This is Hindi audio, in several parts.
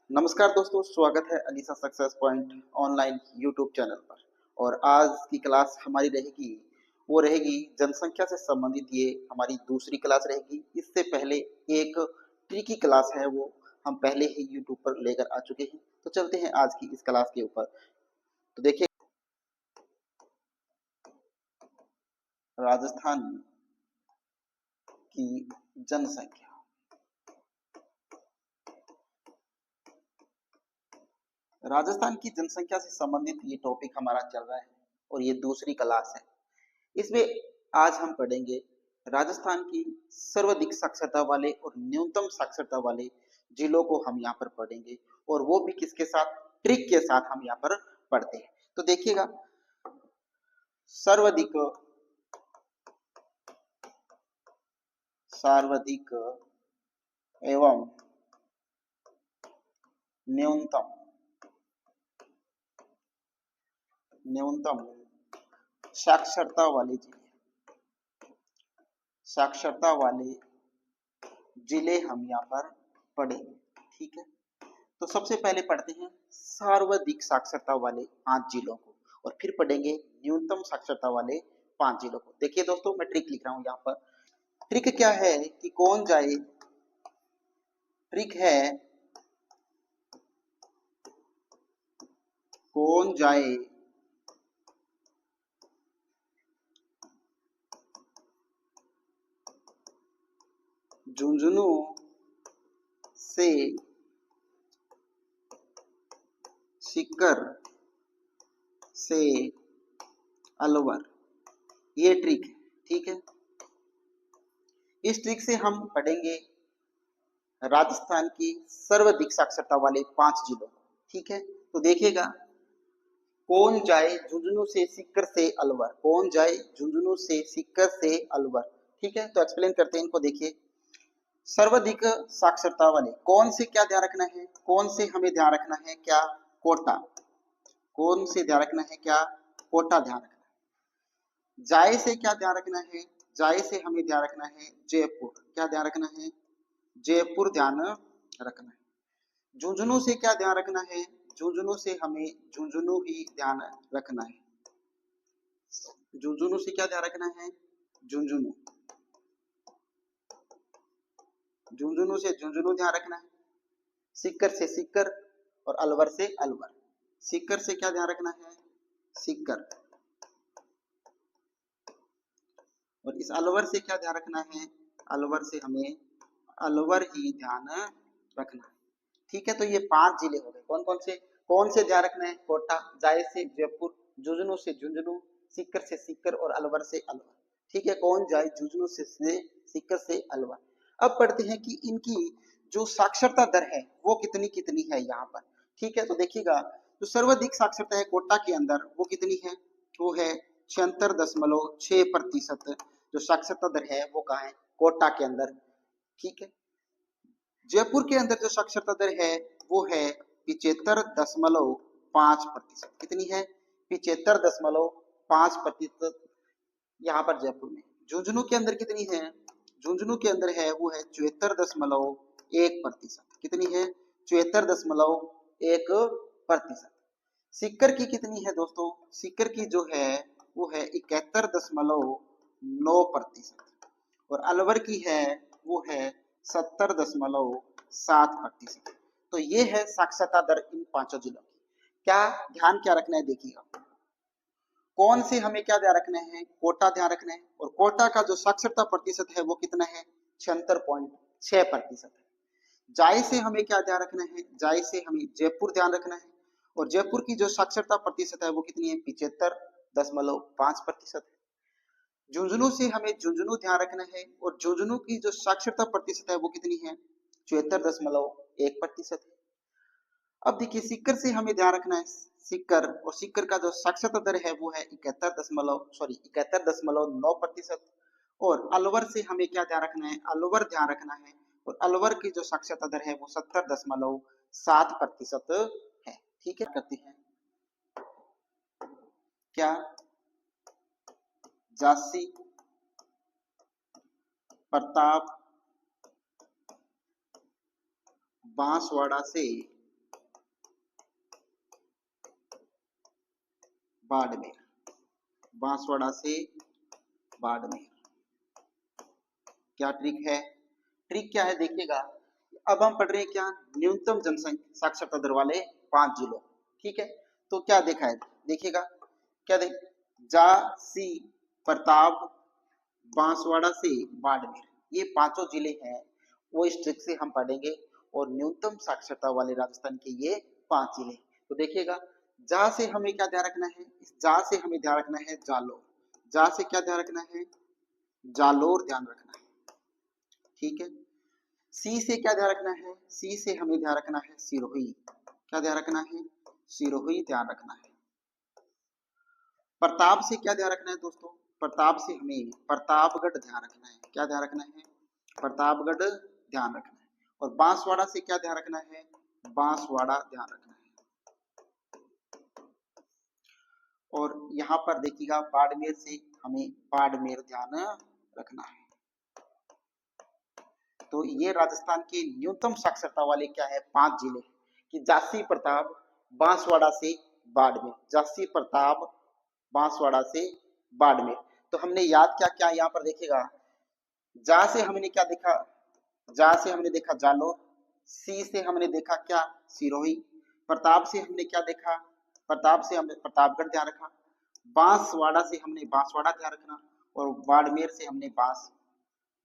नमस्कार दोस्तों, स्वागत है Alisa Success Point online YouTube channel पर। और आज की क्लास हमारी रहेगी, वो रहेगी जनसंख्या से संबंधित। ये हमारी दूसरी क्लास रहेगी। इससे पहले एक ट्रिकी क्लास है, वो हम पहले ही यूट्यूब पर लेकर आ चुके हैं। तो चलते हैं आज की इस क्लास के ऊपर। तो देखिए, राजस्थान की जनसंख्या। राजस्थान की जनसंख्या से संबंधित ये टॉपिक हमारा चल रहा है और ये दूसरी क्लास है। इसमें आज हम पढ़ेंगे राजस्थान की सर्वाधिक साक्षरता वाले और न्यूनतम साक्षरता वाले जिलों को हम यहाँ पर पढ़ेंगे, और वो भी किसके साथ, ट्रिक के साथ हम यहाँ पर पढ़ते हैं। तो देखिएगा, सर्वाधिक सर्वाधिक एवं न्यूनतम न्यूनतम साक्षरता वाले जिले, साक्षरता वाले जिले हम यहाँ पर पढ़ेंगे। ठीक है, तो सबसे पहले पढ़ते हैं सर्वाधिक साक्षरता वाले 5 जिलों को, और फिर पढ़ेंगे न्यूनतम साक्षरता वाले 5 जिलों को। देखिए दोस्तों, मैं ट्रिक लिख रहा हूं यहाँ पर। ट्रिक क्या है कि कौन जाए, ट्रिक है कौन जाए झुंझुनू से सीकर से अलवर। ये ट्रिक है, ठीक है। इस ट्रिक से हम पढ़ेंगे राजस्थान की सर्वाधिक साक्षरता वाले 5 जिलों को। ठीक है, तो देखिएगा, कौन जाए झुंझुनू से सीकर से अलवर, कौन जाए झुंझुनू से सीकर से अलवर। ठीक है, तो एक्सप्लेन करते हैं इनको। देखिए, सर्वाधिक साक्षरता वाले कौन से, क्या ध्यान रखना है, कौन से हमें ध्यान रखना है, क्या, कोटा। कौन से ध्यान रखना है, क्या, कोटा ध्यान रखना है। जाए से क्या ध्यान रखना है, जाए से हमें ध्यान रखना है जयपुर। क्या ध्यान रखना है, जयपुर ध्यान रखना है। झुंझुनू से क्या ध्यान रखना है, झुंझुनू से हमें झुंझुनू ही ध्यान रखना है। झुंझुनू से क्या ध्यान रखना है, झुंझुनू। झुंझुनू से झुंझुनू ध्यान रखना है। सीकर से सीकर और अलवर से अलवर। सीकर से क्या ध्यान रखना है, सीकर। और इस अलवर से क्या ध्यान रखना है, अलवर से हमें अलवर ही ध्यान रखना है। ठीक है, तो ये 5 जिले हो गए। कौन से ध्यान रखना है, कोटा, जाए से जयपुर, झुंझुनू से झुंझुनू, सीकर से सीकर और अलवर से अलवर। ठीक है, कौन जाए झुंझुनू से सीकर से अलवर। अब पढ़ते हैं कि इनकी जो साक्षरता दर है वो कितनी कितनी है यहाँ पर। ठीक है, तो देखिएगा, जो सर्वाधिक साक्षरता है कोटा के अंदर वो कितनी है, वो है 76.6%। जो साक्षरता दर है वो कहाँ है, कोटा के अंदर। ठीक है, जयपुर के अंदर जो साक्षरता दर है वो है 75.5%। कितनी है, 75.5% यहाँ पर जयपुर में। झुंझुनू के अंदर कितनी है, झुंझुनू के अंदर है वो है 74.1%। कितनी है, 74.1%। सीकर की कितनी है दोस्तों, सीकर की जो है वो है 71.9%। और अलवर की है वो है 70.7%। तो ये है साक्षरता दर इन 5 जिलों की। क्या ध्यान, क्या रखना है, देखिएगा, कौन से हमें क्या ध्यान रखना है, कोटा ध्यान रखना है। और कोटा का जो साक्षरता प्रतिशत है वो कितना है, 76.6% है। जाय से हमें क्या ध्यान रखना है, जाय से हमें जयपुर ध्यान रखना है। और जयपुर की जो साक्षरता प्रतिशत है वो कितनी है, 75.5% है। झुंझुनू से हमें झुंझुनू ध्यान रखना है, और झुंझुनू की जो साक्षरता प्रतिशत है वो कितनी है, 74.1% है। अब देखिए, सीकर से हमें ध्यान रखना है, सीकर, और सीकर का जो साक्षरता दर है वो है 71.9%। और अलवर से हमें क्या ध्यान रखना है, अलवर ध्यान रखना है। और अलवर की जो साक्षरता दर है वो 70.7% है। ठीक है, करते हैं क्या, झांसी, प्रताप, बांसवाड़ा से बाड़मेर, बांसवाड़ा से बाड़मेर। क्या ट्रिक है? ट्रिक क्या है देखिएगा। अब हम पढ़ रहे हैं क्या, न्यूनतम जनसंख्या साक्षरता दर वाले 5 जिलों। ठीक है, तो क्या देखा है देखिएगा, क्या देख, झांसी, प्रताप, बांसवाड़ा से बाड़मेर, ये पांचों जिले हैं, वो इस ट्रिक से हम पढ़ेंगे। और न्यूनतम साक्षरता वाले राजस्थान के ये 5 जिले। तो देखिएगा, जा से हमें क्या ध्यान रखना है, जा से हमें ध्यान रखना है जालोर, जा से क्या ध्यान रखना है, जालोर ध्यान रखना है। ठीक है, सी से क्या ध्यान रखना है, सी से हमें ध्यान रखना है सिरोही, क्या ध्यान रखना है, सिरोही ध्यान रखना है। प्रताप से क्या ध्यान रखना है दोस्तों, प्रताप से हमें प्रतापगढ़ ध्यान रखना है, क्या ध्यान रखना है, प्रतापगढ़ ध्यान रखना है। और बांसवाड़ा से क्या ध्यान रखना है, बांसवाड़ा ध्यान रखना है। और यहाँ पर देखिएगा, बाड़मेर से हमें बाड़मेर ध्यान रखना है। तो ये राजस्थान के न्यूनतम साक्षरता वाले क्या है 5 जिले, कि झांसी, प्रताप, बांसवाड़ा से बाड़मेर, झांसी, प्रताप, बांसवाड़ा से बाड़मेर। तो हमने याद क्या क्या यहाँ पर देखिएगा, जा से हमने क्या देखा, जा से हमने देखा जालोर, सी से हमने देखा क्या, सिरोही, प्रताप से हमने क्या देखा, प्रताप से हमने प्रतापगढ़ ध्यान रखा, बांसवाड़ा से हमने बांसवाड़ा ध्यान रखना, और बाड़मेर से हमने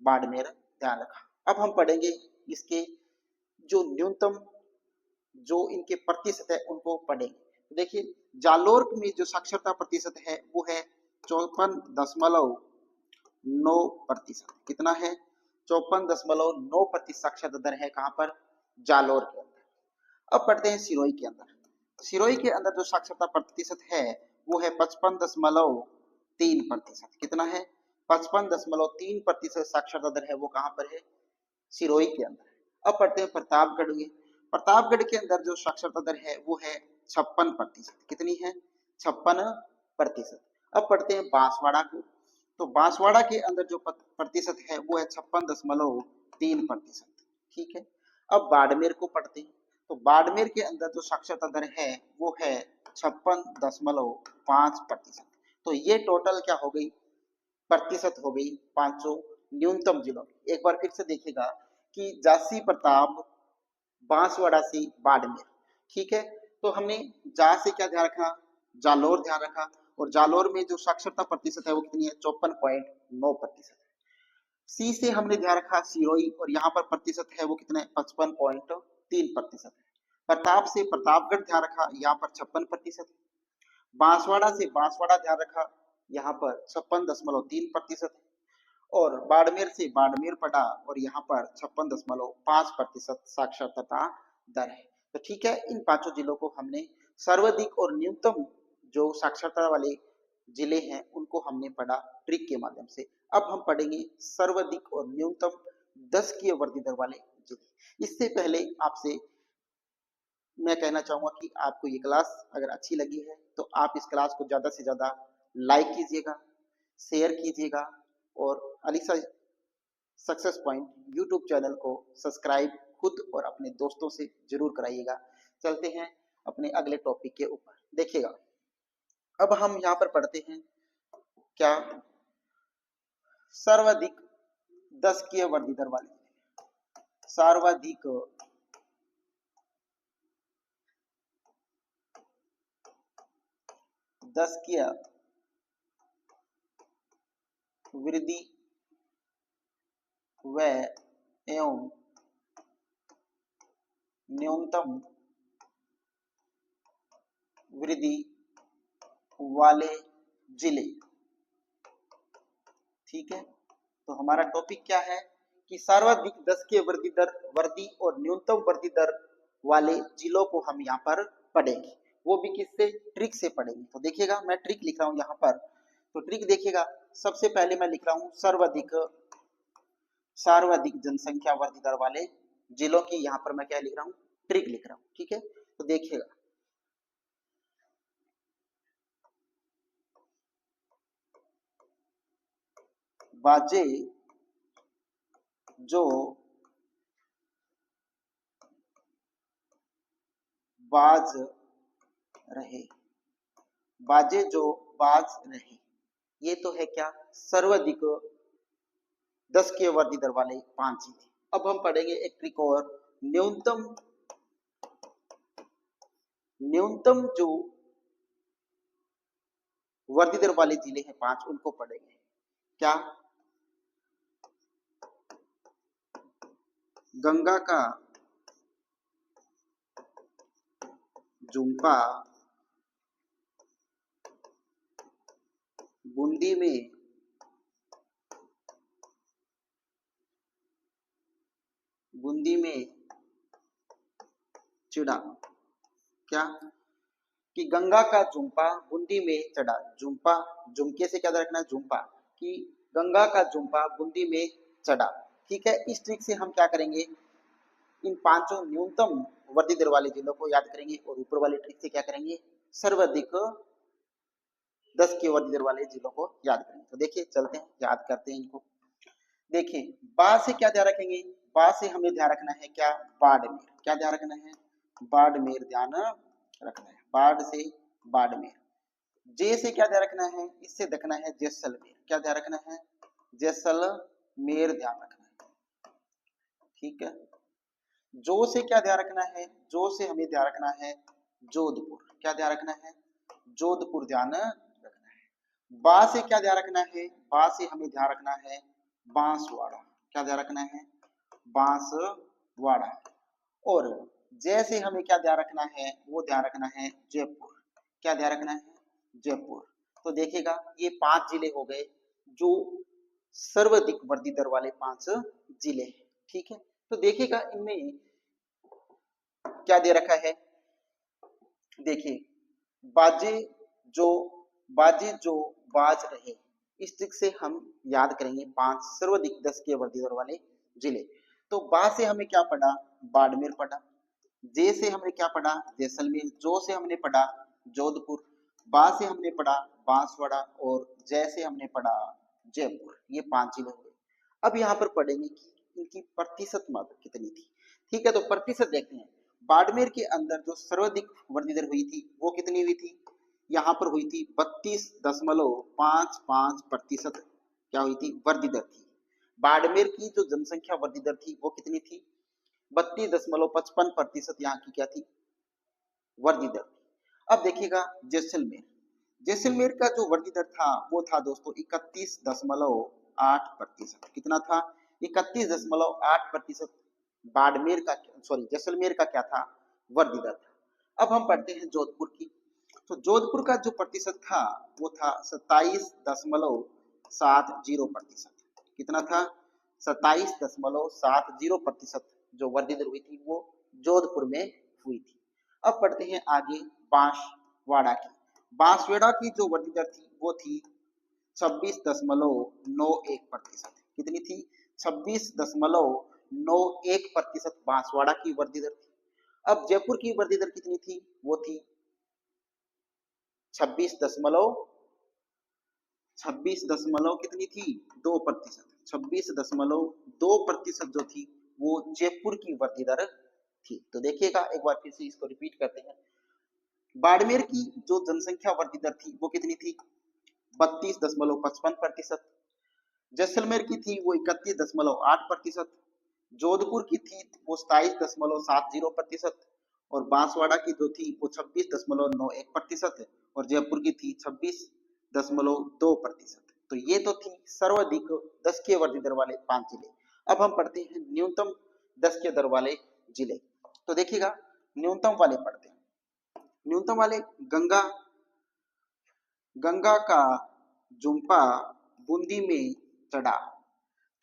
बाड़मेर ध्यान रखा। अब हम पढ़ेंगे इसके जो न्यूनतम, जो इनके प्रतिशत है उनको पढ़ेंगे। तो देखिए, जालोर में जो साक्षरता प्रतिशत है वो है 54.9%। कितना है, 54.9% साक्षरता दर है कहां पर, जालोर के अंदर। अब पढ़ते हैं सिरोही के अंदर। सिरोही के अंदर जो साक्षरता प्रतिशत है वो है 55.3%। कितना है, 55.3% साक्षरता दर है, वो कहां पर है, सिरोही के अंदर। अब पढ़ते हैं प्रतापगढ़ में। प्रतापगढ़ के अंदर जो साक्षरता दर है वो है 56%। कितनी है, 56%। अब पढ़ते हैं बांसवाड़ा को। तो बांसवाड़ा के अंदर जो प्रतिशत है वो है 56.3%। ठीक है, अब बाड़मेर को पढ़ते हैं। तो बाड़मेर के अंदर जो साक्षरता दर है वो है 56.5%। तो ये टोटल क्या हो गई, प्रतिशत हो गई पांचों न्यूनतम जिलों। एक बार फिर से देखिएगा कि झांसी, प्रताप, बांसवाड़ा से बाड़मेर। ठीक है, तो हमने जा से क्या ध्यान रखा, जालोर ध्यान रखा, और जालोर में जो साक्षरता प्रतिशत है वो कितनी है, 54.9%। सी से हमने ध्यान रखा सिरोही, और यहाँ पर प्रतिशत है वो कितना है, 55.3% है। प्रताप से प्रतापगढ़ ध्यान रखा, यहाँ पर 56%। बांसवाड़ा से बांसवाड़ा ध्यान रखा, यहाँ पर 56.3% है। और बाड़मेर से बाड़मेर पढ़ा, और यहाँ पर 56.5% साक्षरता दर है। तो ठीक है, इन पांचों जिलों को हमने सर्वाधिक और न्यूनतम जो साक्षरता वाले जिले हैं उनको हमने पढ़ा ट्रिक के माध्यम से। अब हम पढ़ेंगे सर्वाधिक और न्यूनतम 10 की वर्दी दर वाले जिले। इससे पहले आपसे मैं कहना चाहूंगा कि आपको ये क्लास अगर अच्छी लगी है तो आप इस क्लास को ज्यादा से ज्यादा लाइक कीजिएगा, शेयर कीजिएगा, और Alisa Success Point YouTube channel को सब्सक्राइब खुद और अपने दोस्तों से जरूर कराइएगा। चलते हैं अपने अगले टॉपिक के ऊपर। देखिएगा, अब हम यहाँ पर पढ़ते हैं क्या, सर्वाधिक 10 की वर्दी दर वाले, सर्वाधिक 10 की वृद्धि व एवं न्यूनतम वृद्धि वाले जिले। ठीक है, तो हमारा टॉपिक क्या है कि सर्वाधिक 10 के वर्दी और न्यूनतम वर्दी दर वाले जिलों को हम यहाँ पर पढ़ेंगे, वो भी किससे, ट्रिक से पढ़ेंगे। तो देखिएगा, मैं ट्रिक लिख रहा हूँ यहाँ पर। तो ट्रिक देखिएगा, सबसे पहले मैं लिख रहा हूँ सर्वाधिक जनसंख्या वर्दी दर वाले जिलों की, यहाँ पर मैं क्या लिख रहा हूँ, ट्रिक लिख रहा हूँ। ठीक है, तो देखिएगा, बाजे जो बाज रहे, बाजे जो बाज रहे, ये तो है क्या, सर्वाधिक 10 के वर्दी दर वाले 5 जिले। अब हम पढ़ेंगे एक ट्रिक और, न्यूनतम न्यूनतम जो वर्दी दर वाले जिले हैं 5, उनको पढ़ेंगे। क्या, गंगा का जुम्पा बूंदी में चिड़ा। क्या, कि गंगा का जुम्पा बूंदी में चढ़ा। जुम्पा, जुमके से क्या रखना है, जुम्पा, कि गंगा का जुम्पा बूंदी में चढ़ा। ठीक है, इस ट्रिक से हम क्या करेंगे, इन 5 न्यूनतम वर्दी दर वाले जिलों को याद करेंगे और ऊपर वाले ट्रिक से क्या करेंगे, सर्वाधिक 10 के वर्दी दर वाले जिलों को याद करेंगे। तो देखिए चलते हैं, याद करते हैं इनको। देखिए, बा से क्या ध्यान रखेंगे, बा से हमें ध्यान रखना है क्या, बाड़मेर। क्या ध्यान रखना है, बाड़मेर ध्यान रखना है, बाढ़ से बाड़मेर। जे से क्या ध्यान रखना है, इससे देखना है जैसलमेर। क्या ध्यान रखना है, जैसलमेर ध्यान रखना है। ठीक है, जो से क्या ध्यान रखना है, जो से हमें ध्यान रखना है जोधपुर। क्या ध्यान रखना है, जोधपुर ध्यान रखना है। बा से क्या ध्यान रखना है, बा से हमें ध्यान रखना है बांसवाड़ा। क्या ध्यान रखना है, बांसवाड़ा। और जैसे हमें क्या ध्यान रखना है, वो ध्यान रखना है जयपुर। क्या ध्यान रखना है, जयपुर। तो देखिएगा ये 5 जिले हो गए जो सर्वाधिक वर्दी दर वाले 5 जिले हैं। ठीक है, तो देखिएगा इनमें क्या दे रखा है, देखिए, बाजे जो बाजे जो बाज रहे, इस ट्रिक से हम याद करेंगे 5 सर्वाधिक 10 के वर्दी दर वाले जिले। तो बा से हमें क्या पढ़ा, बाड़मेर पढ़ा। जे से हमने क्या पढ़ा, जैसलमेर। जो से हमने पढ़ा जोधपुर। बा से हमने पढ़ा बांसवाड़ा। और जय से हमने पढ़ा जयपुर। ये 5 जिले हुए। अब यहाँ पर पढ़ेंगे कि इनकी प्रतिशत मात्रा कितनी थी। ठीक है, तो प्रतिशत देखते हैं। बाड़मेर के अंदर जो सर्वाधिक वर्दी दर हुई थी वो कितनी हुई थी, यहाँ पर हुई थी 32.55% क्या हुई थी, वर्दी दर थी। बाड़मेर की जो जनसंख्या वर्दी दर थी वो कितनी थी, 32.55% यहाँ की क्या थी, वर्दी दर। अब देखिएगा जैसलमेर, जैसलमेर का जो वर्दी दर था वो था दोस्तों 31.8%। कितना था, 31.8%। बाड़मेर का, सॉरी, जैसलमेर का क्या था, वर्दी दर था। अब हम पढ़ते हैं जोधपुर की। तो जोधपुर का जो प्रतिशत था वो था 27.70%। कितना था, 27.70% जो वर्दी दर हुई थी वो जोधपुर में हुई थी। अब पढ़ते हैं आगे बांसवाड़ा की। बांसवाड़ा की जो वर्दी दर थी वो थी 26.91%। कितनी थी, 26.91% बांसवाड़ा की वर्दी दर थी। अब जयपुर की वर्दी दर कितनी थी, वो थी 26 दशमलव कितनी थी, 2%। 26.2% जो थी वो जयपुर की वर्दी दर थी। तो देखिएगा एक बार फिर से इसको रिपीट करते हैं। बाड़मेर की जो जनसंख्या वर्दी दर थी वो कितनी थी, 32.55%। जैसलमेर की थी वो 31.8%। जोधपुर की थी वो 27.70%। और बांसवाड़ा की जो थी वो 26.91% है। और जयपुर की थी 26.2%। तो ये तो थी सर्वाधिक 10 के वर्दी दर वाले 5 जिले। अब हम पढ़ते हैं न्यूनतम 10 के दर वाले जिले। तो देखिएगा न्यूनतम वाले पढ़ते हैं। न्यूनतम वाले, गंगा गंगा का जुम्पा बूंदी में चढ़ा।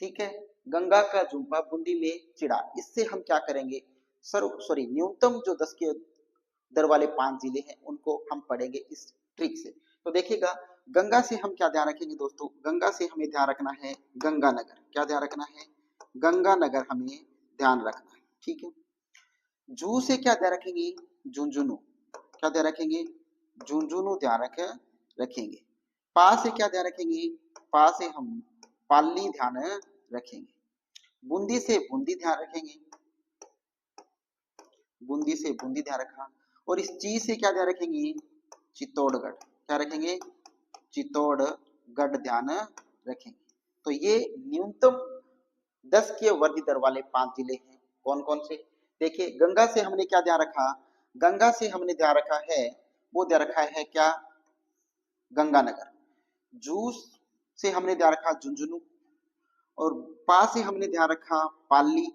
ठीक है, गंगा का जुम्पा बूंदी में चिड़ा। इससे हम क्या करेंगे, सॉरी, न्यूनतम जो 10 के दर वाले 5 जिले हैं उनको हम पढ़ेंगे इस ट्रिक से। तो देखिएगा गंगा से हम क्या ध्यान रखेंगे दोस्तों, गंगा से हमें ध्यान रखना है गंगानगर। क्या ध्यान रखना है, गंगानगर हमें ध्यान रखना है। ठीक है, जू से क्या ध्यान रखेंगे, झुंझुनू। क्या ध्यान रखेंगे, झुंझुनू ध्यान रखेंगे। पा से क्या ध्यान रखेंगे, पा से हम पाली ध्यान रखेंगे। बूंदी से बूंदी ध्यान रखेंगे, बूंदी से बूंदी ध्यान रखा। और इस ची से क्या ध्यान रखेंगे, चित्तौड़गढ़। क्या रखेंगे, चित्तौड़गढ़ ध्यान रखेंगे। तो ये न्यूनतम 10 के वर्दी दर वाले 5 जिले हैं। कौन कौन से, देखिए गंगा से हमने क्या ध्यान रखा, गंगा से हमने ध्यान रखा है, वो ध्यान रखा है क्या, गंगानगर। जू से हमने ध्यान रखा झुंझुनू, और पा से हमने ध्यान रखा पाली,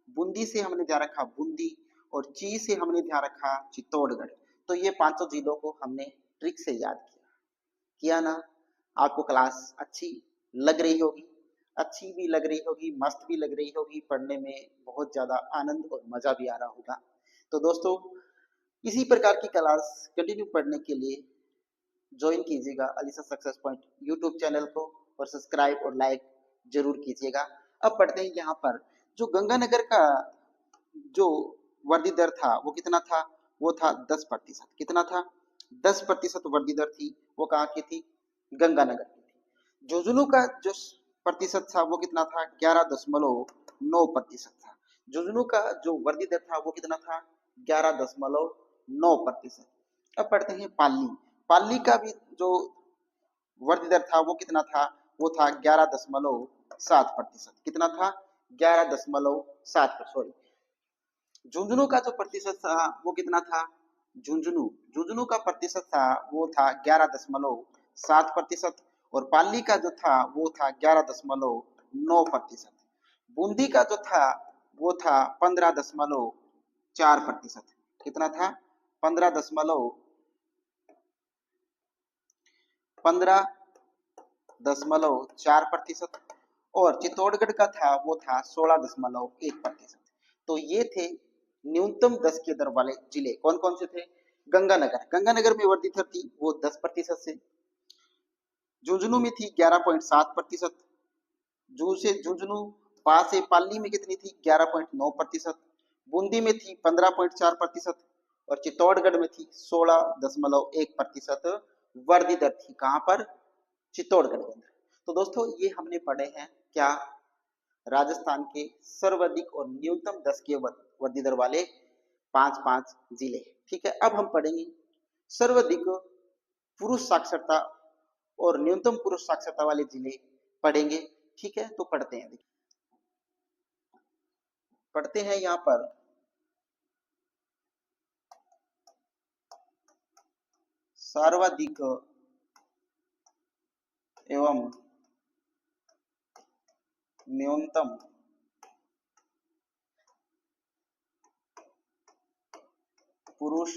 बूंदी से हमने ध्यान रखा बूंदी, और ची से हमने ध्यान रखा चित्तौड़गढ़। तो ये पांचों जिलों को हमने ट्रिक से याद किया ना। आपको क्लास अच्छी लग रही होगी, अच्छी भी लग रही होगी, मस्त भी लग रही होगी, पढ़ने में बहुत ज्यादा आनंद और मजा भी आ रहा होगा। तो दोस्तों इसी प्रकार की क्लास कंटिन्यू पढ़ने के लिए ज्वाइन कीजिएगा Alisa Success Point YouTube channel को, और सब्सक्राइब और लाइक जरूर कीजिएगा। अब पढ़ते हैं यहाँ पर, जो गंगानगर का जो वर्दी दर था वो कितना था, वो था 10%। कितना था, 10% वर्दी दर थी। वो कहाँ की थी, गंगानगर की थी। झुंझुनू का जो प्रतिशत था वो कितना था, 11.9% था। झुंझुनू का जो वर्दी दर था वो कितना था, 11.9%। अब पढ़ते हैं पाली। पाली का भी जो वर्दी दर था वो कितना था, वो था 11.7%। कितना था, 11.7, सॉरी। झुंझुनू का जो प्रतिशत था वो कितना था, झुंझुनू झुंझुनू का प्रतिशत था वो था 11.7%, और पाली का जो था वो था 11.9%। बूंदी का जो था वो था 15.4%। कितना था, 15.4%। और चित्तौड़गढ़ का था वो था 16.1%। तो ये थे न्यूनतम 10 के दर वाले जिले। कौन कौन से थे, गंगानगर, गंगानगर में वर्दी दर थी वो 10% से। झुंझुनू में थी 11.7%। जू से झुंझुनू, पा से पाली में कितनी थी, 11.9%। बूंदी में थी 15.4%, और चित्तौड़गढ़ में थी 16.1% वर्दी दर थी। कहां पर, चित्तौड़गढ़ के अंदर। तो दोस्तों ये हमने पढ़े हैं क्या, राजस्थान के सर्वाधिक और न्यूनतम 10 के वर्दी दर वाले 5 जिले। ठीक है, अब हम पढ़ेंगे सर्वाधिक पुरुष साक्षरता और न्यूनतम पुरुष साक्षरता वाले जिले पढ़ेंगे। ठीक है, तो पढ़ते हैं, पढ़ते हैं यहाँ पर सर्वाधिक एवं न्यूनतम पुरुष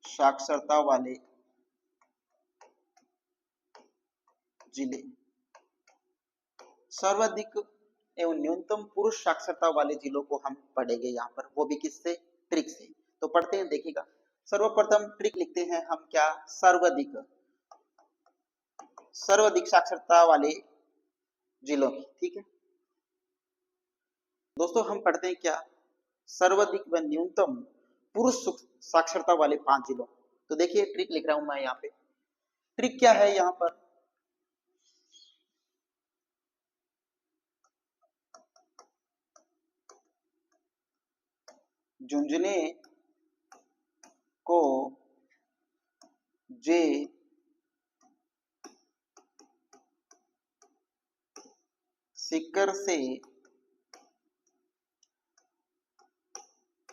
साक्षरता वाले जिले। सर्वाधिक एवं न्यूनतम पुरुष साक्षरता वाले जिलों को हम पढ़ेंगे यहाँ पर, वो भी किससे, ट्रिक से। तो पढ़ते हैं, देखिएगा। सर्वप्रथम ट्रिक लिखते हैं हम क्या, सर्वाधिक, सर्वाधिक साक्षरता वाले जिलों की। ठीक है दोस्तों, हम पढ़ते हैं क्या, सर्वाधिक व न्यूनतम पुरुष साक्षरता वाले 5 जिलों। तो देखिए ट्रिक लिख रहा हूं मैं यहाँ पे। ट्रिक क्या है यहाँ पर, झुंझुने को जे सीकर से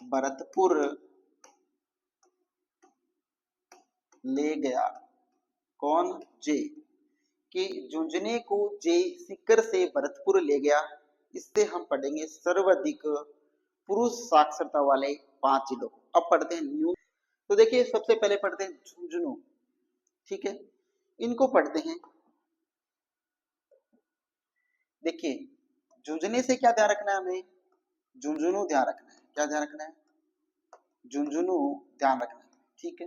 भरतपुर ले गया। कौन, जे, कि झुंझुने को जे सीकर से भरतपुर ले गया। इससे हम पढ़ेंगे सर्वाधिक पुरुष साक्षरता वाले 5 जिलों को। अब पढ़ते हैं न्यू। तो देखिए सबसे पहले पढ़ते हैं झुंझुनू। ठीक है, इनको पढ़ते हैं। देखिए झुंझुने से क्या ध्यान रखना है हमें, झुंझुनू ध्यान रखना है। क्या ध्यान रखना है, झुंझुनू ध्यान रखना है। ठीक है,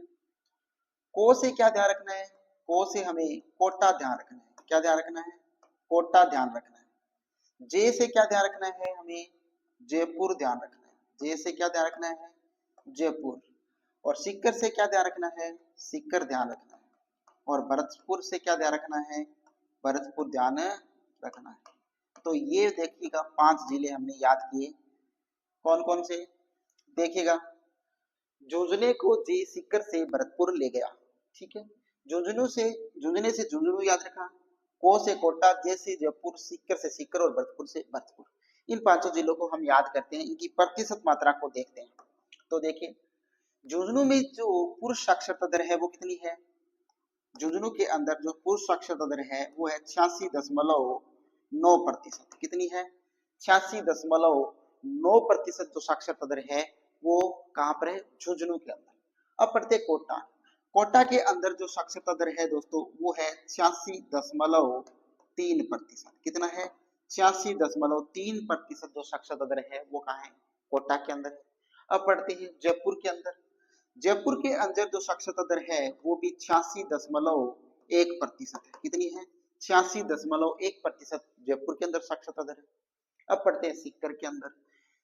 को से क्या ध्यान रखना है, को से हमें कोटा ध्यान रखना है। क्या ध्यान रखना है, कोटा ध्यान रखना है। जे से क्या ध्यान रखना है हमें, जयपुर ध्यान रखना है। जे से क्या ध्यान रखना है, जयपुर। और सीकर से क्या ध्यान रखना है, सीकर ध्यान रखना है। और भरतपुर से क्या ध्यान रखना है, भरतपुर ध्यान रखना है। तो ये देखिएगा 5 जिले हमने याद किए। कौन कौन से, देखिएगा झुंझुने को जी सीकर से भरतपुर ले गया। ठीक है, झुंझुनू से झुंझुने से झुंझुनू याद रखा, को से कोटा, जे से जयपुर, सीकर से सीकर और भरतपुर से भरतपुर। इन पांचों जिलों को हम याद करते हैं, इनकी प्रतिशत मात्रा को देखते हैं। तो देखिए झुंझुनू में जो पुरुष साक्षरता दर है वो कितनी है? झुंझुनू के अंदर जो पुरुष साक्षरता दर है वो है 86.9%। कितनी है? 86.9% जो साक्षरता दर है वो कहां पर है? झुंझुनू के अंदर। अब पढ़ते कोटा। कोटा के अंदर जो साक्षरता दर है दोस्तों वो है 86.3%। कितना है? 86.3% जो साक्षरता दर है वो कहाँ है? कोटा के अंदर। अब पढ़ते हैं जयपुर के अंदर। जयपुर के अंदर जो साक्षरता दर है वो भी 86.1% है। कितनी है? 86.1% जयपुर के अंदर साक्षरता दर है। अब पढ़ते हैं सीकर के अंदर।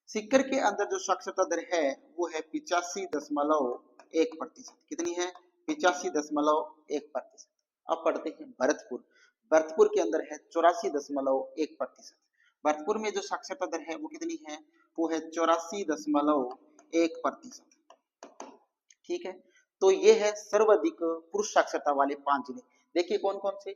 सीकर के अंदर जो साक्षरता दर है वो है 85.1%। कितनी है? 85.1%। अब पढ़ते हैं भरतपुर। भरतपुर के अंदर है 84.1%। भरतपुर में जो साक्षरता दर है वो कितनी है? वो है 84.1%। ठीक है, तो ये है सर्वाधिक पुरुष साक्षरता वाले 5 जिले। देखिए कौन कौन से।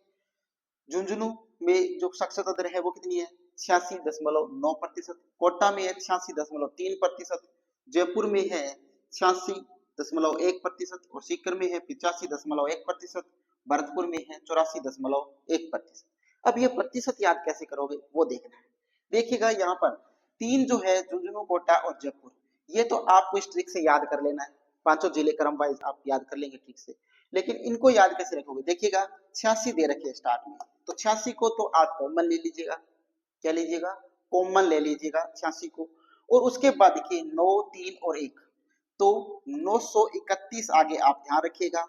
झुंझुनू में जो साक्षरता दर है वो कितनी है? 86.9%। कोटा में है 86.3%। जयपुर में है 86.1% और सीकर में है 85.1%। भरतपुर में है 84.1%। अब ये प्रतिशत याद कैसे करोगे वो देखना है। देखिएगा यहाँ पर 3 जो है झुंझुनू, कोटा और जयपुर, ये तो आपको इस ट्रिक से याद कर लेना है। पांचों जिले क्रम वाइज आप याद कर लेंगे ठीक से, लेकिन इनको याद कैसे रखोगे? देखिएगा 86 दे रखे स्टार्ट में, तो 86 को तो आप कॉमन ले लीजिएगा। क्या लीजिएगा? कॉमन ले लीजिएगा 86 को। और उसके बाद देखिए 9, 3 और 1, तो 931 आगे आप ध्यान रखिएगा।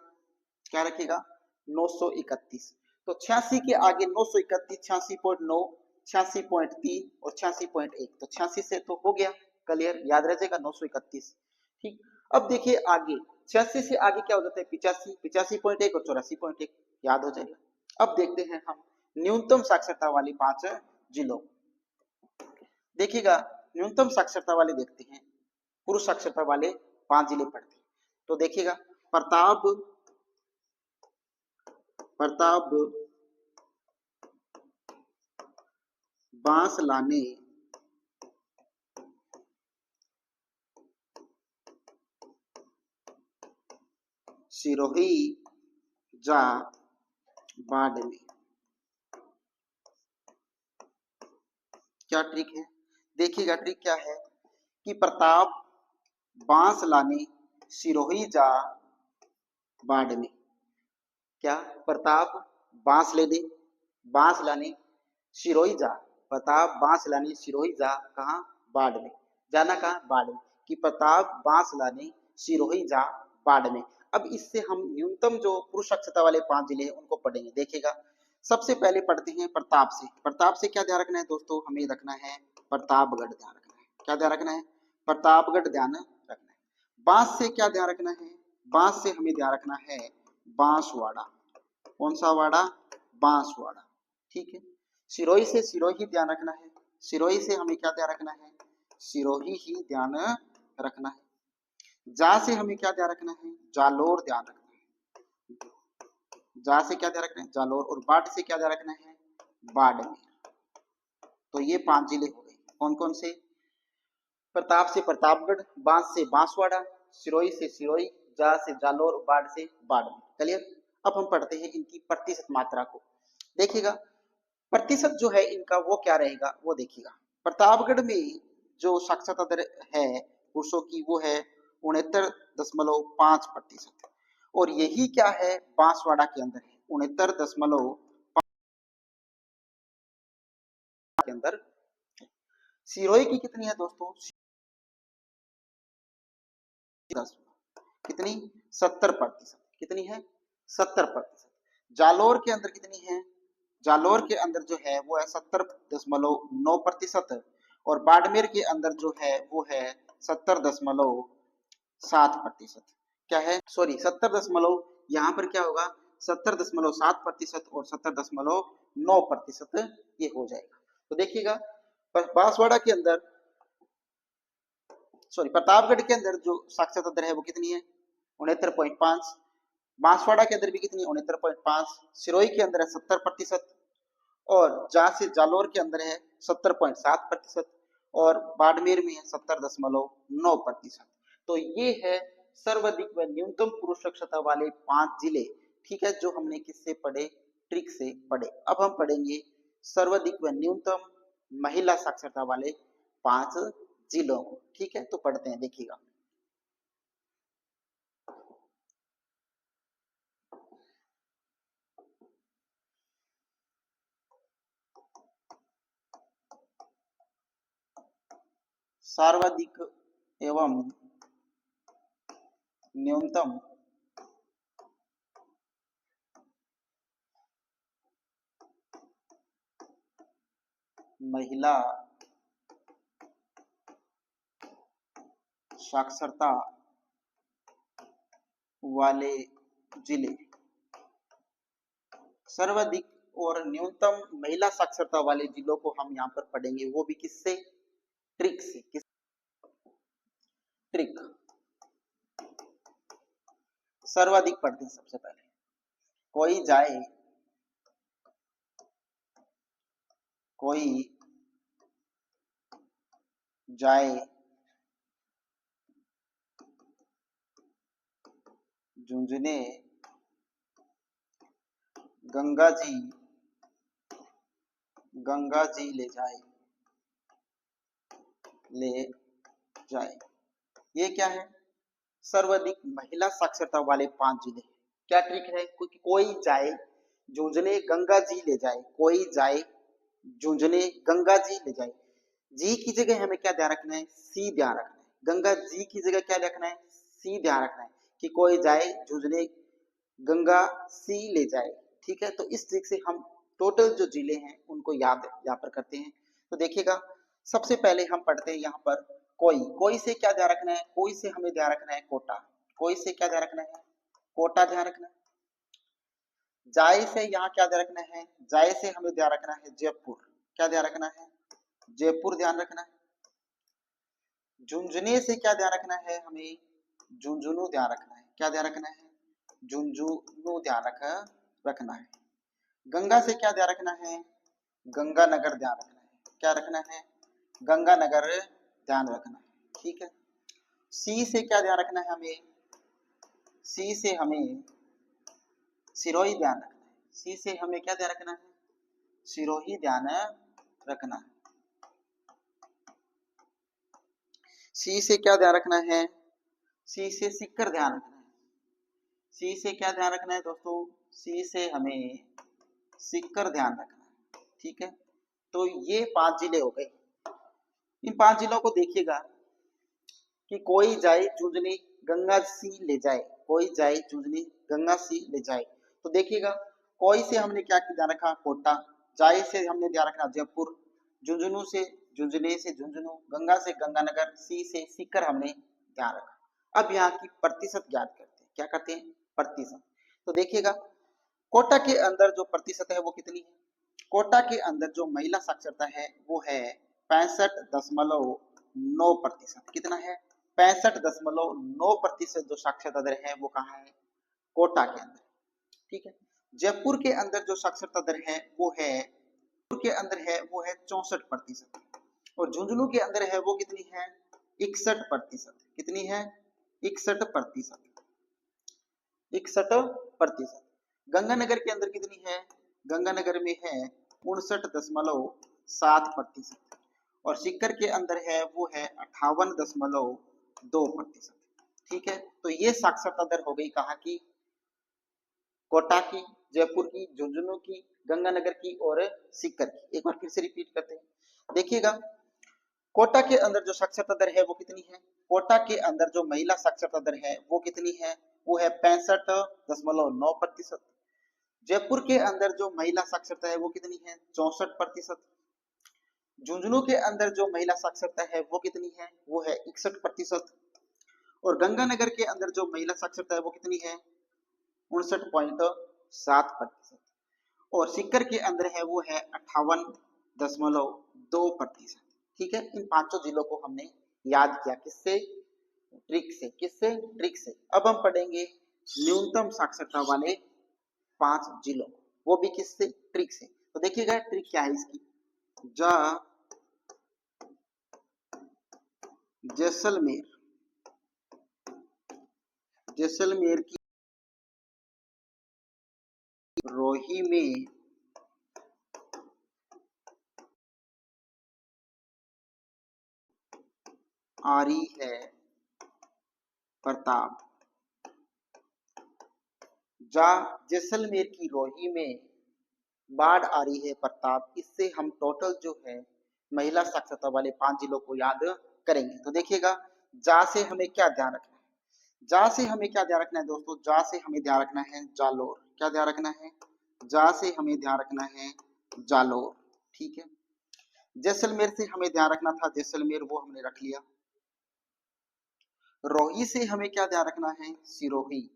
क्या रखिएगा? 931। तो 86 के आगे 931, 86.9, 86.3 और 86.1, तो 86 से तो हो गया क्लियर, याद रह जाएगा 931। ठीक, अब देखिए आगे 86 से आगे क्या हो जाता है? 85, 85.1 और 84.1, याद हो जाएगा। अब देखते हैं हम न्यूनतम साक्षरता वाली 5 जिलों। देखिएगा न्यूनतम साक्षरता वाले देखते हैं, पुरुष साक्षरता वाले 5 जिले पढ़ते हैं। तो देखिएगा प्रताप, बांसलाने, सिरोही, जा, बाड़मेर। क्या ट्रिक है? देखिएगा ट्रिक क्या है कि प्रताप, बांसलाने, सिरोही, जा, बाड़मेर। क्या? प्रताप बांस लेने, बांस लाने, सिरोही जा। प्रताप बांस लाने, सिरोही जा, कहाँ? बाढ़ में। जाना कहाँ? बाढ़ में। कि प्रताप बांस लाने, सिरोही जा, बाढ़ में। अब इससे हम न्यूनतम जो पुरुष साक्षरता वाले 5 जिले हैं उनको पढ़ेंगे। देखिएगा सबसे पहले पढ़ते हैं प्रताप से। प्रताप से क्या ध्यान रखना है दोस्तों? हमें रखना है प्रतापगढ़ ध्यान रखना है। क्या ध्यान रखना है? प्रतापगढ़ ध्यान रखना है। बांस से क्या ध्यान रखना है? बांस से हमें ध्यान रखना है बांसवाड़ा। कौन सा वाड़ा? बांसवाड़ा। ठीक है। सिरोही से सिरोही ध्यान रखना है। सिरोही से हमें क्या ध्यान रखना है? सिरोही ही ध्यान रखना है। जा से हमें क्या ध्यान रखना है? जालोर ध्यान रखना है। जा से क्या ध्यान रखना है? जालोर। और बाढ़ से क्या ध्यान रखना है? बाड़मेर। तो ये 5 जिले हो गए। कौन कौन से? प्रताप से प्रतापगढ़, बांस से बांसवाड़ा, सिरोही से सिरोही, जा से जालोर, बाढ़ से बाड़मेर। क्लियर? अब हम पढ़ते हैं इनकी प्रतिशत मात्रा को। देखिएगा प्रतिशत जो है इनका वो क्या रहेगा वो देखिएगा। प्रतापगढ़ में जो साक्षरता दर है पुरुषों की वो है 69.5%। और यही क्या है बांसवाड़ा के अंदर है 69.5 के अंदर। सिरोही की कितनी है दोस्तों? कितनी? 70%। कितनी है? 70%। जालोर के अंदर कितनी है? जालोर के अंदर जो है वो है 70.9%। और बाड़मेर के अंदर जो है वो है 70.7%। क्या है? सॉरी 70 यहाँ पर क्या होगा? 70.7% और 70.9% ये हो जाएगा। तो देखिएगा बांसवाड़ा के अंदर सॉरी प्रतापगढ़ के अंदर जो साक्षरता दर है वो कितनी है 69.5। बांसवाड़ा के अंदर भी कितनी 69.5। सिरोही के अंदर है 70%। और जहां से जालोर के अंदर है 70.7%। और बाड़मेर में है 70.9%। तो ये है सर्वाधिक व न्यूनतम पुरुष साक्षरता वाले 5 जिले, ठीक है, जो हमने किससे पढ़े, ट्रिक से पढ़े। अब हम पढ़ेंगे सर्वाधिक व न्यूनतम महिला साक्षरता वाले 5 जिलों को, ठीक है। तो पढ़ते हैं, देखिएगा। सर्वाधिक एवं न्यूनतम महिला साक्षरता वाले जिले। सर्वाधिक और न्यूनतम महिला साक्षरता वाले जिलों को हम यहाँ पर पढ़ेंगे, वो भी किससे, ट्रिक से। किस ट्रिक। सर्वाधिक पढ़ते हैं सबसे पहले। कोई जाए झुंझुने गंगा जी ले जाए। ये क्या है, सर्वाधिक महिला साक्षरता वाले 5 जिले। क्या ट्रिक है, कोई जाए झुंझुने गंगा जी ले जाए। कोई जाए झुंझुने गंगा जी ले जाए। जी की जगह हमें क्या ध्यान रखना है, सी ध्यान रखना है। गंगा जी की जगह क्या रखना है, सी ध्यान रखना है कि कोई जाए झुंझुने गंगा सी ले जाए, ठीक है। तो इस ट्रिक से हम टोटल जो जिले हैं उनको याद यहाँ पर करते हैं। तो देखिएगा, सबसे पहले हम पढ़ते हैं यहाँ पर कोई से क्या ध्यान रखना है, कोई से हमें ध्यान रखना है कोटा। कोई से क्या ध्यान रखना है, कोटा ध्यान रखना है। जाए से यहाँ क्या ध्यान रखना है, जाए से हमें ध्यान रखना है जयपुर। क्या ध्यान रखना है, जयपुर ध्यान रखना है। झुंझुने से क्या ध्यान रखना है, हमें झुंझुनू ध्यान रखना है। क्या ध्यान रखना है, झुंझुनू ध्यान रखना है। गंगा से क्या ध्यान रखना है, गंगानगर ध्यान रखना है। क्या रखना है, गंगानगर ध्यान रखना है, ठीक है। सी से क्या ध्यान रखना है हमें, सी से हमें सिरोही ध्यान रखना है। सी से हमें क्या ध्यान रखना है, सिरोही ध्यान रखना है। सी से क्या ध्यान रखना है, सी से सीकर ध्यान रखना है। सी से क्या ध्यान रखना है दोस्तों, सी से हमें सीकर ध्यान रखना है, ठीक है। तो ये 5 जिले हो गए। इन 5 जिलों को देखिएगा कि कोई जाए झुंझुनी गंगा सी ले जाए। कोई जाए झुंझुनी गंगा सी ले जाए। तो देखिएगा, कोई से हमने क्या ध्यान रखा, कोटा। जाए से हमने ध्यान रखा जयपुर। झुंझुनू से झुंझुने से झुंझुनू, गंगा से गंगानगर, सी से सीकर हमने ध्यान रखा। अब यहाँ की प्रतिशत ज्ञात करते हैं। क्या करते हैं, प्रतिशत। तो देखिएगा, कोटा के अंदर जो प्रतिशत है वो कितनी है, कोटा के अंदर जो महिला साक्षरता है वो है 65.9%। कितना है, 65.9% जो साक्षरता दर है वो कहाँ है, कोटा के अंदर, ठीक है। जयपुर के अंदर जो साक्षरता दर है वो है, के अंदर है वो है 64%। और झुंझुनू के अंदर है वो कितनी है, 61%। कितनी है, 61%। 61%। गंगानगर के अंदर कितनी है, गंगानगर में है 59.7%। और सीकर के अंदर है वो है 58.2%, ठीक है। तो ये साक्षरता दर हो गई कहाँ की, कोटा की, जयपुर की, झुंझुनू की, गंगानगर की और सीकर की। एक बार फिर से रिपीट करते हैं, देखिएगा। कोटा के अंदर जो साक्षरता दर है वो कितनी है, कोटा के अंदर जो महिला साक्षरता दर है वो कितनी है, वो है 65.9%। जयपुर के अंदर जो महिला साक्षरता है वो कितनी है, 64%। झुंझुनू के अंदर जो महिला साक्षरता है वो कितनी है, वो है 61%। और गंगानगर के अंदर जो महिला साक्षरता है वो कितनी है, 59.7%। और सीकर के अंदर है वो है 58.2%, ठीक है। इन 5 जिलों को हमने याद किया किससे, ट्रिक से, किससे, ट्रिक से। अब हम पढ़ेंगे न्यूनतम साक्षरता वाले 5 जिलों, वो भी किससे, ट्रिक से। तो देखिएगा ट्रिक क्या है इसकी, जा जैसलमेर, जैसलमेर की रोही में आ रही है प्रताप, जा जैसलमेर की रोही में बाढ़ आ रही है प्रताप। इससे हम टोटल जो है महिला साक्षरता वाले 5 जिलों को याद करेंगे। तो देखिएगा जा से हमें क्या ध्यान रखना है, जा से हमें क्या ध्यान रखना है दोस्तों, जा से हमें ध्यान रखना है जालोर। क्या ध्यान रखना है, जा से हमें ध्यान रखना है जालोर, ठीक है। जैसलमेर से हमें ध्यान रखना था जैसलमेर, वो हमने रख लिया। रोही से हमें क्या ध्यान रखना है, सिरोही।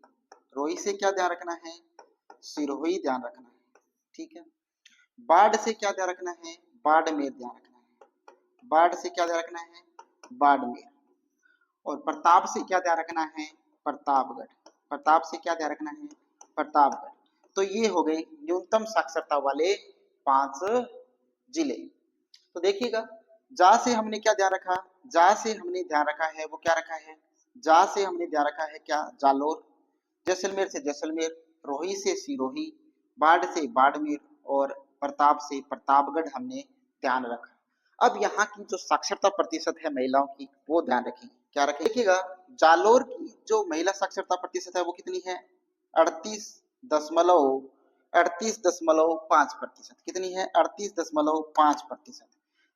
रोही से क्या ध्यान रखना है, सिरोही ध्यान रखना है, ठीक है। बाढ़ से क्या ध्यान रखना है, बाड़मेर ध्यान रखना है। बाढ़ से क्या ध्यान रखना है, बाड़मेर। और प्रताप से क्या ध्यान रखना है, प्रतापगढ़। प्रताप से क्या ध्यान रखना है, प्रतापगढ़। तो ये हो गए न्यूनतम साक्षरता वाले 5 जिले। तो देखिएगा जा से हमने क्या ध्यान रखा, जा से हमने ध्यान रखा है, वो क्या रखा है, जा से हमने ध्यान रखा है क्या, जालोर। जैसलमेर से जैसलमेर, रोही से सिरोही, बाढ़ से बाड़मेर और प्रताप से प्रतापगढ़ हमने ध्यान रखा। अब यहाँ की जो साक्षरता प्रतिशत है महिलाओं की, वो ध्यान रखेंगे। क्या रखें, देखिएगा जालोर की जो महिला साक्षरता प्रतिशत है वो कितनी है, 38.5%। कितनी है, 38.5%।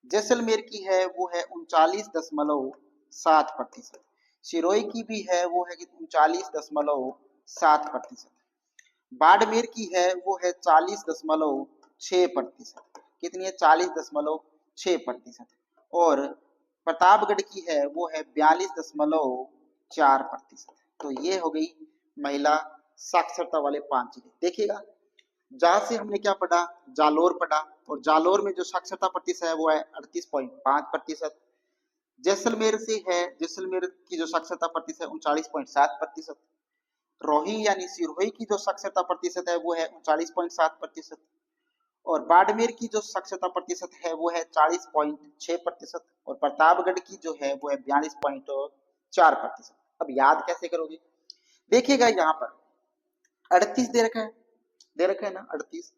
जैसलमेर की है वो है 39.7%। सिरोही की भी है वो है 39.7%। बाड़मेर की है वो है 40.6%। कितनी है, 40.6%। और प्रतापगढ़ की है वो है 42.4%। तो ये हो गई महिला साक्षरता वाले 5 जिले। देखिएगा जा से हमने क्या पढ़ा, जालोर पढ़ा, और जालोर में जो साक्षरता प्रतिशत है वो है 38.5%। जैसलमेर से है, जैसलमेर की जो साक्षरता प्रतिशत है 39.7%। रोही यानी सिरोही की जो साक्षरता प्रतिशत है वो है 39.7%। और बाड़मेर की जो साक्षरता प्रतिशत है वो है 40.6%। और प्रतापगढ़ की जो है वो है 42.4%। अब याद कैसे करोगे, देखिएगा यहाँ पर 38 दे रखा है, दे रखा है ना 38।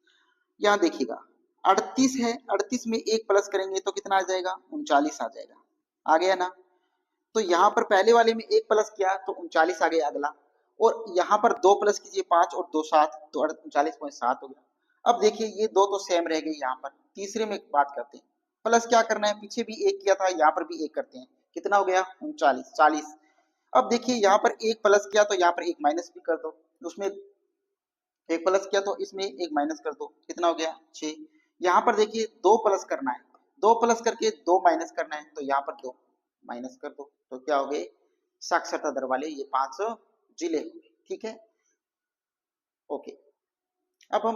यहाँ देखिएगा 38 है, 38 में एक प्लस करेंगे तो कितना आ जाएगा, 39 आ जाएगा। आ गया ना। तो यहाँ पर पहले वाले में एक प्लस किया तो 39 आ गया अगला। और यहाँ पर 2 प्लस कीजिए, 5 और 2 7, तो 39.7 हो गया। अब देखिए ये दो तो सेम रह गई। यहाँ पर तीसरे में बात करते हैं, प्लस क्या करना है, पीछे भी एक किया था, यहाँ पर भी एक करते हैं। कितना हो गया, 39, 40। अब देखिए यहाँ पर एक प्लस किया तो यहाँ पर एक माइनस भी कर दो, उसमें एक प्लस किया तो इसमें एक माइनस कर दो, कितना हो गया, 6। यहाँ पर देखिए 2 प्लस करना है, 2 प्लस करके 2 माइनस करना है, तो यहाँ पर 2 माइनस कर दो। तो क्या हो गए, साक्षरता दर वाले ये 5 जिले, ठीक है। ओके, अब हम